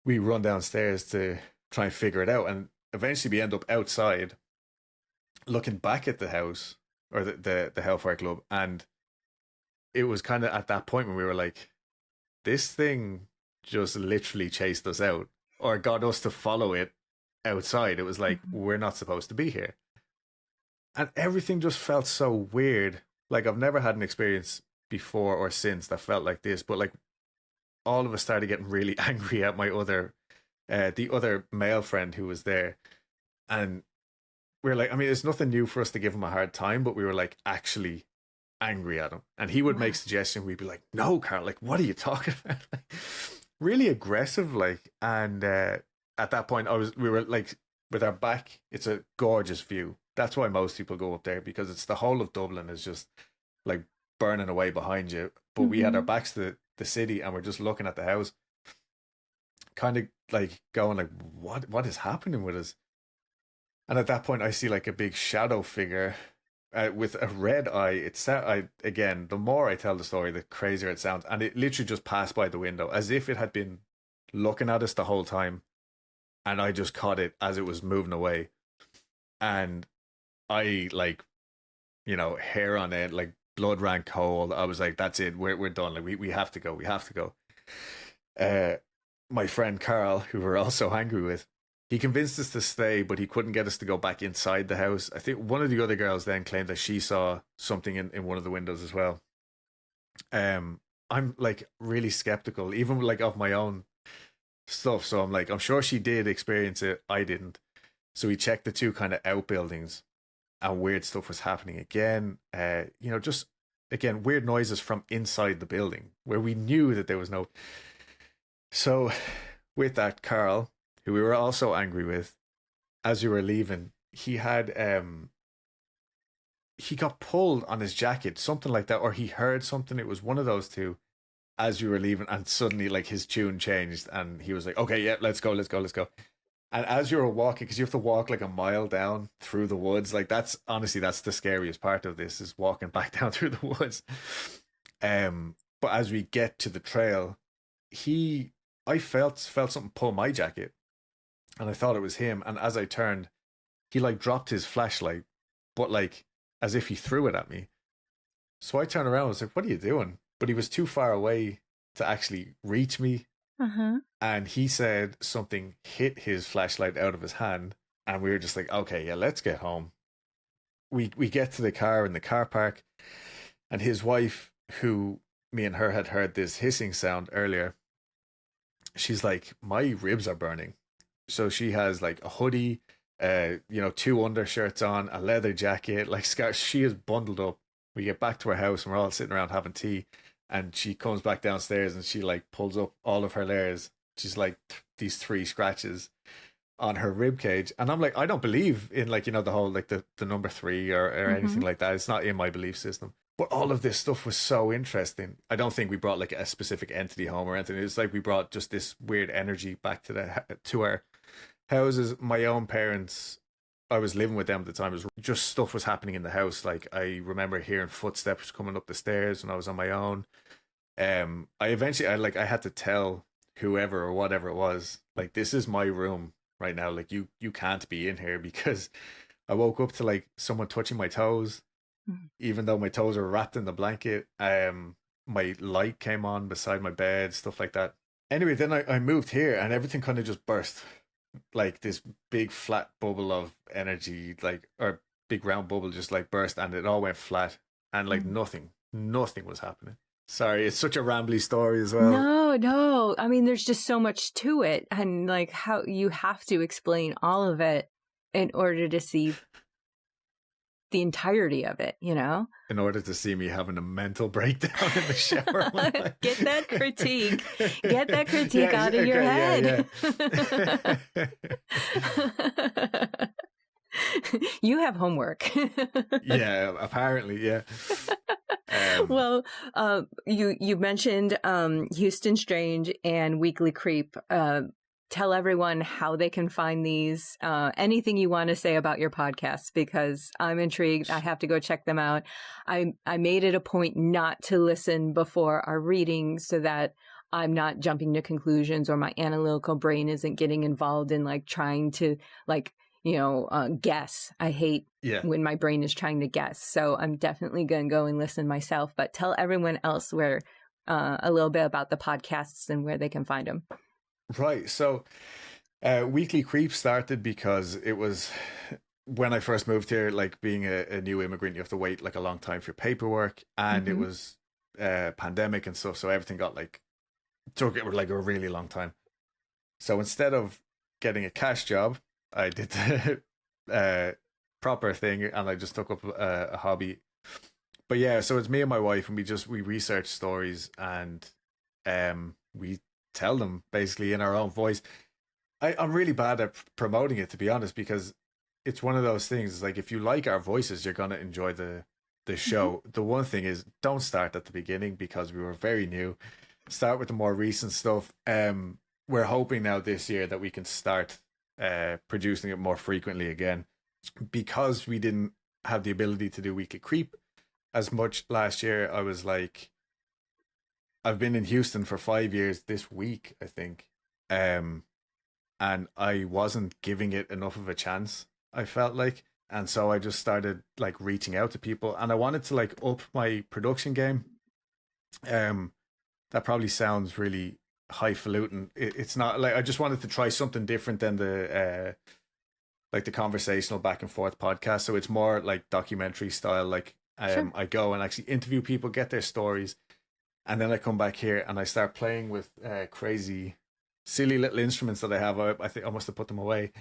we run downstairs to try and figure it out. And eventually we end up outside looking back at the house or the Hellfire Club. And it was kind of at that point when we were like, this thing just literally chased us out or got us to follow it outside. It was like, we're not supposed to be here. And everything just felt so weird. Like I've never had an experience before or since that felt like this, but like all of us started getting really angry at my other, the other male friend who was there. And we were like, I mean, it's nothing new for us to give him a hard time, but we were like actually angry at him. And he would make suggestions. We'd be like, no, Carl, like, what are you talking about? Like, really aggressive. Like, and at that point we were like with our back, it's a gorgeous view. That's why most people go up there, because it's the whole of Dublin is just like burning away behind you. But we had our backs to the city and we're just looking at the house, kind of like going like, what is happening with us? And at that point I see like a big shadow figure with a red eye. Again, the more I tell the story, the crazier it sounds. And it literally just passed by the window as if it had been looking at us the whole time. And I just caught it as it was moving away. And I like, you know, hair on it, like blood ran cold. I was like, that's it. We're done. Like we have to go. We have to go. My friend Carl, who we're also angry with, he convinced us to stay, but he couldn't get us to go back inside the house. I think one of the other girls then claimed that she saw something in one of the windows as well. I'm like really skeptical, even like of my own stuff. So I'm like, I'm sure she did experience it. I didn't. So we checked the two kind of outbuildings and weird stuff was happening again. You know, just again, weird noises from inside the building where we knew that there was no. So with that, Carl, who we were also angry with, as we were leaving, he had he got pulled on his jacket, something like that, or he heard something. It was one of those two, as we were leaving, and suddenly like his tune changed, and he was like, "Okay, yeah, let's go, let's go, let's go." And as you were walking, because you have to walk like a mile down through the woods, like that's honestly that's the scariest part of this is walking back down through the woods. But as we get to the trail, I felt something pull my jacket, and I thought it was him. And as I turned, he like dropped his flashlight, but like as if he threw it at me. So I turned around, I was like, "What are you doing?" But he was too far away to actually reach me. And he said something hit his flashlight out of his hand, and we were just like, "Okay, yeah, let's get home." We get to the car in the car park, and his wife, who me and her had heard this hissing sound earlier, she's like, "My ribs are burning." So she has like a hoodie, two undershirts on, a leather jacket, like scarf. She is bundled up. We get back to her house and we're all sitting around having tea, and she comes back downstairs and she like pulls up all of her layers. She's like these 3 scratches on her rib cage, and I'm like, I don't believe in like the whole like the number 3 or anything like that. It's not in my belief system. But all of this stuff was so interesting. I don't think we brought like a specific entity home or anything. It's like we brought just this weird energy back to our houses. My own parents, I was living with them at the time. It was just stuff was happening in the house. Like I remember hearing footsteps coming up the stairs when I was on my own. I had to tell whoever or whatever it was, like, this is my room right now. Like you can't be in here, because I woke up to like someone touching my toes, even though my toes are wrapped in the blanket. My light came on beside my bed, stuff like that. Anyway, then I moved here and everything kind of just burst. Like this big flat bubble of energy, like, or big round bubble just like burst, and it all went flat, and like nothing was happening. Sorry, it's such a rambly story as well. No. I mean, there's just so much to it, and like how you have to explain all of it in order to see the entirety of it, In order to see me having a mental breakdown in the shower. Get that critique. Get that critique out of your head. Yeah. You have homework. Yeah, apparently, yeah. Well, you mentioned Houston Strange and Weekly Creep. Tell everyone how they can find these. Anything you want to say about your podcasts, because I'm intrigued. I have to go check them out. I made it a point not to listen before our reading so that I'm not jumping to conclusions, or my analytical brain isn't getting involved in like trying to like, guess. I hate when my brain is trying to guess. So I'm definitely going to go and listen myself, but tell everyone else a little bit about the podcasts and where they can find them. Right. So Weekly Creep started because it was when I first moved here, like being a new immigrant, you have to wait like a long time for your paperwork, and it was pandemic and stuff. So everything took it like a really long time. So instead of getting a cash job, I did the proper thing, and I just took up a hobby. But yeah, so it's me and my wife, and we research stories, and we tell them basically in our own voice. I'm really bad at promoting it, to be honest, because it's one of those things, like if you like our voices, you're gonna enjoy the show. The one thing is, don't start at the beginning, because we were very new. Start with the more recent stuff. We're hoping now this year that we can start producing it more frequently again, because we didn't have the ability to do Weekly Creep as much last year. I was like, I've been in Houston for 5 years this week, I think, and I wasn't giving it enough of a chance, I felt like. And so I just started like reaching out to people, and I wanted to like up my production game. That probably sounds really highfalutin. It's not. Like, I just wanted to try something different than the conversational back and forth podcast. So it's more like documentary style. Like Sure. I go and actually interview people, get their stories, and then I come back here and I start playing with crazy, silly little instruments that I have. I think I must have put them away.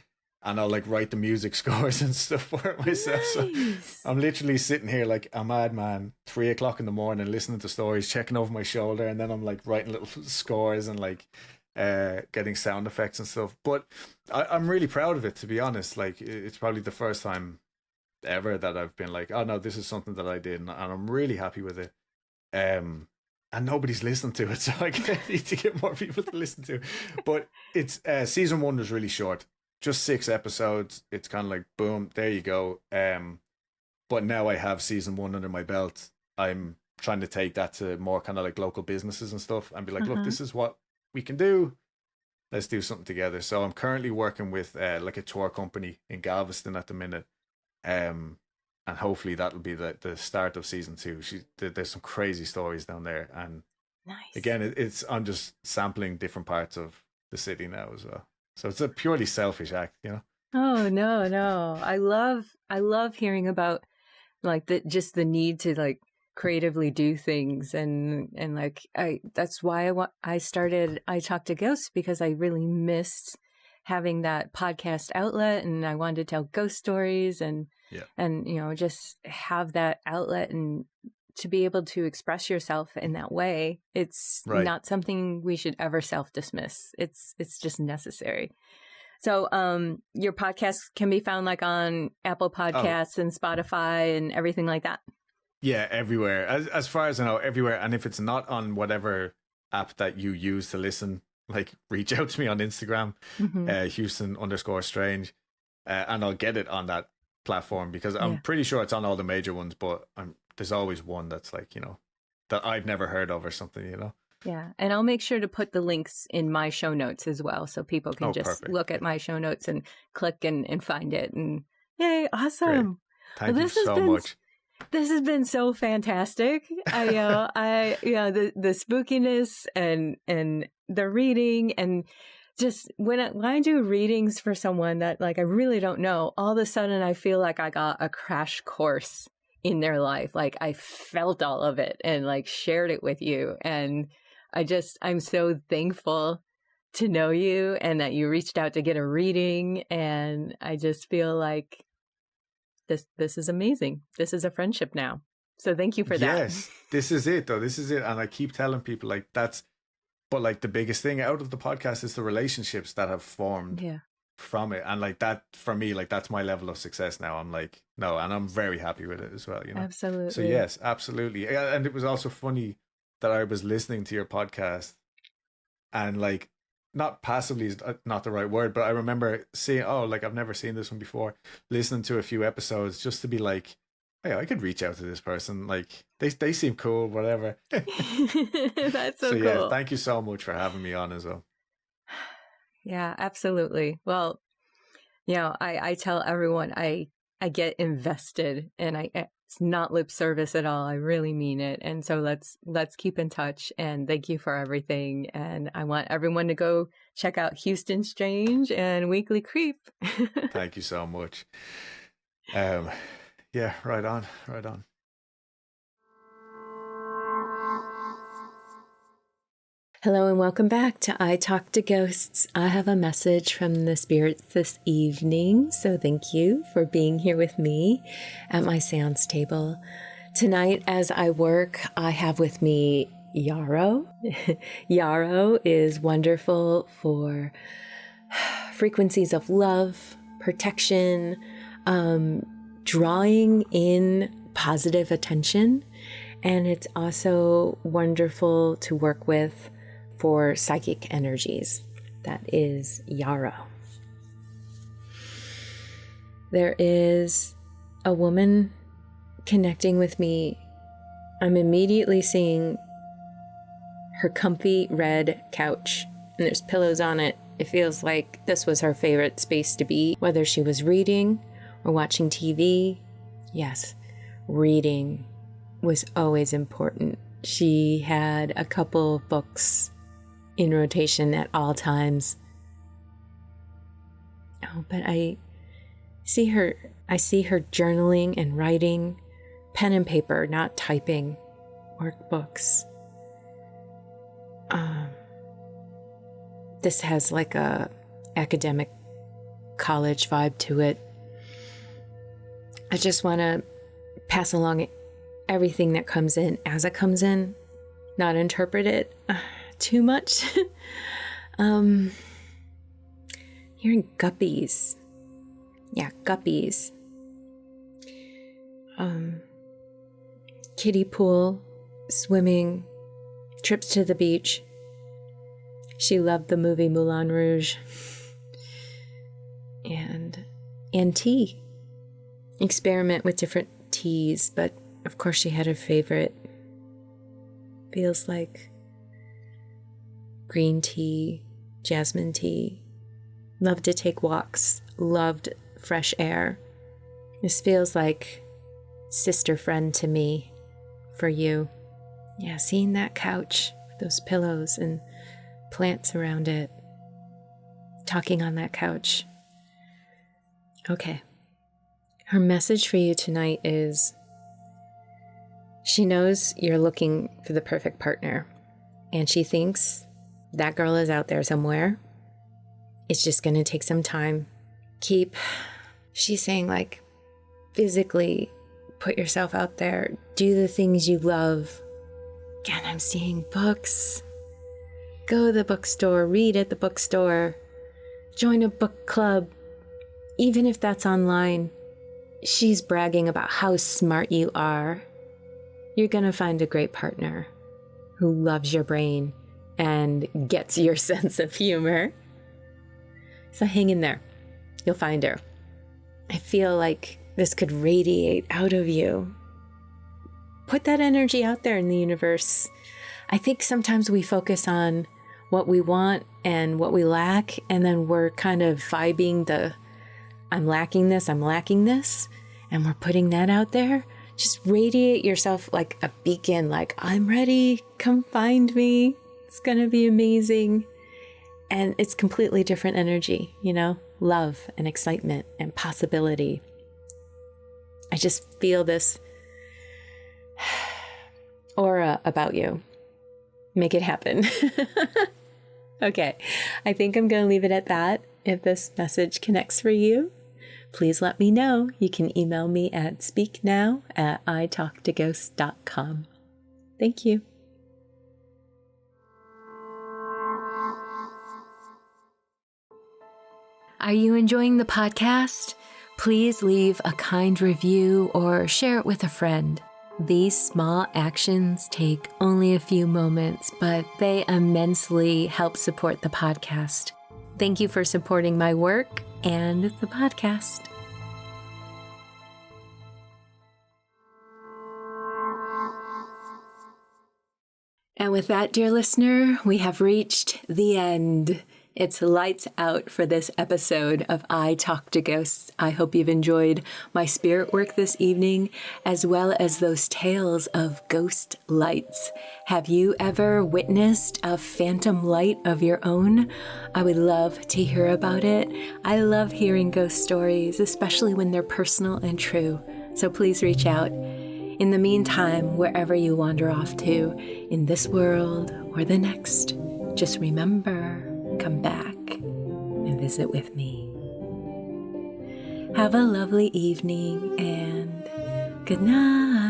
And I'll like write the music scores and stuff for it myself. Nice. So I'm literally sitting here like a madman, 3 o'clock in the morning, listening to stories, checking over my shoulder, and then I'm like writing little scores and like getting sound effects and stuff. But I'm really proud of it, to be honest. Like, it's probably the first time ever that I've been like, oh no, this is something that I did, and I'm really happy with it. and nobody's listening to it, so I need to get more people to listen to it. But it's season 1 was really short, just 6 episodes. It's kind of like boom, there you go. But now I have season 1 under my belt. I'm trying to take that to more kind of like local businesses and stuff, and be like, look, this is what we can do. Let's do something together. So I'm currently working with like a tour company in Galveston at the minute, and hopefully that'll be the start of season 2. There's some crazy stories down there, and Nice. again, I'm just sampling different parts of the city now as well. So it's a purely selfish act, you know. Oh no. I love hearing about like just the need to like creatively do things, and like that's why I started I Talk to Ghosts, because I really missed having that podcast outlet, and I wanted to tell ghost stories and just have that outlet and to be able to express yourself in that way. It's not something we should ever self-dismiss. It's just necessary. So your podcast can be found like on Apple Podcasts and Spotify and everything like that. Yeah, everywhere. As far as I know, everywhere. And if it's not on whatever app that you use to listen, like reach out to me on Instagram, Houston_strange, and I'll get it on that platform, because I'm pretty sure it's on all the major ones, but there's always one that's like, you know, that I've never heard of or something, you know. Yeah. And I'll make sure to put the links in my show notes as well, so people can just look at my show notes and click and find it. And yay, awesome. Great. Thank you so much. This has been so fantastic. The spookiness and the reading, and just when I do readings for someone that like I really don't know, all of a sudden I feel like I got a crash course in their life. Like I felt all of it and like shared it with you. And I'm so thankful to know you and that you reached out to get a reading. And I just feel like this is amazing. This is a friendship now. So thank you for that. Yes, this is it though. This is it. And I keep telling people like but like the biggest thing out of the podcast is the relationships that have formed from it. And like that, for me, like that's my level of success now. I'm like, no, and I'm very happy with it as well, you know? Absolutely. So yes, absolutely. And it was also funny that I was listening to your podcast, and like, not passively is not the right word, but I remember seeing, like I've never seen this one before, listening to a few episodes just to be like, hey, I could reach out to this person. Like they seem cool, whatever. That's so cool. Yeah, thank you so much for having me on as well. Yeah, absolutely. Well, you know, I tell everyone I get invested, and it's not lip service at all. I really mean it. And so let's keep in touch, and thank you for everything. And I want everyone to go check out Houston Strange and Weekly Creep. Thank you so much. Yeah, right on. Hello and welcome back to I Talk to Ghosts. I have a message from the spirits this evening, so thank you for being here with me at my seance table. Tonight as I work, I have with me Yarrow. Yarrow is wonderful for frequencies of love, protection, drawing in positive attention, and it's also wonderful to work with for psychic energies. That is Yarrow. There is a woman connecting with me. I'm immediately seeing her comfy red couch, and there's pillows on it. It feels like this was her favorite space to be, whether she was reading or watching TV. Yes, reading was always important. She had a couple books in rotation at all times. Oh, but I see her journaling and writing, pen and paper, not typing, workbooks. This has like a academic college vibe to it. I just want to pass along everything that comes in as it comes in, not interpret it too much. Hearing guppies. Yeah, guppies. Kiddie pool, swimming, trips to the beach. She loved the movie Moulin Rouge. And tea. Experiment with different teas, but of course she had her favorite. Feels like green tea, jasmine tea. Loved to take walks, loved fresh air. This feels like sister friend to me, for you. Yeah, seeing that couch with those pillows and plants around it. Talking on that couch. Okay. Her message for you tonight is she knows you're looking for the perfect partner, and she thinks that girl is out there somewhere. It's just going to take some time. She's saying, like, physically put yourself out there. Do the things you love. Again, I'm seeing books. Go to the bookstore. Read at the bookstore. Join a book club. Even if that's online. She's bragging about how smart you are. You're going to find a great partner who loves your brain and gets your sense of humor. So hang in there. You'll find her. I feel like this could radiate out of you. Put that energy out there in the universe. I think sometimes we focus on what we want and what we lack, and then we're kind of vibing the I'm lacking this, and we're putting that out there. Just radiate yourself like a beacon, like, I'm ready, come find me. It's gonna be amazing. And it's completely different energy, you know? Love and excitement and possibility. I just feel this aura about you. Make it happen. Okay, I think I'm gonna leave it at that. If this message connects for you, please let me know. You can email me at speaknow@italktoghosts.com. Thank you. Are you enjoying the podcast? Please leave a kind review or share it with a friend. These small actions take only a few moments, but they immensely help support the podcast. Thank you for supporting my work and the podcast. And with that, dear listener, we have reached the end. It's lights out for this episode of I Talk to Ghosts. I hope you've enjoyed my spirit work this evening, as well as those tales of ghost lights. Have you ever witnessed a phantom light of your own? I would love to hear about it. I love hearing ghost stories, especially when they're personal and true. So please reach out. In the meantime, wherever you wander off to, in this world or the next, just remember, come back and visit with me. Have a lovely evening and good night.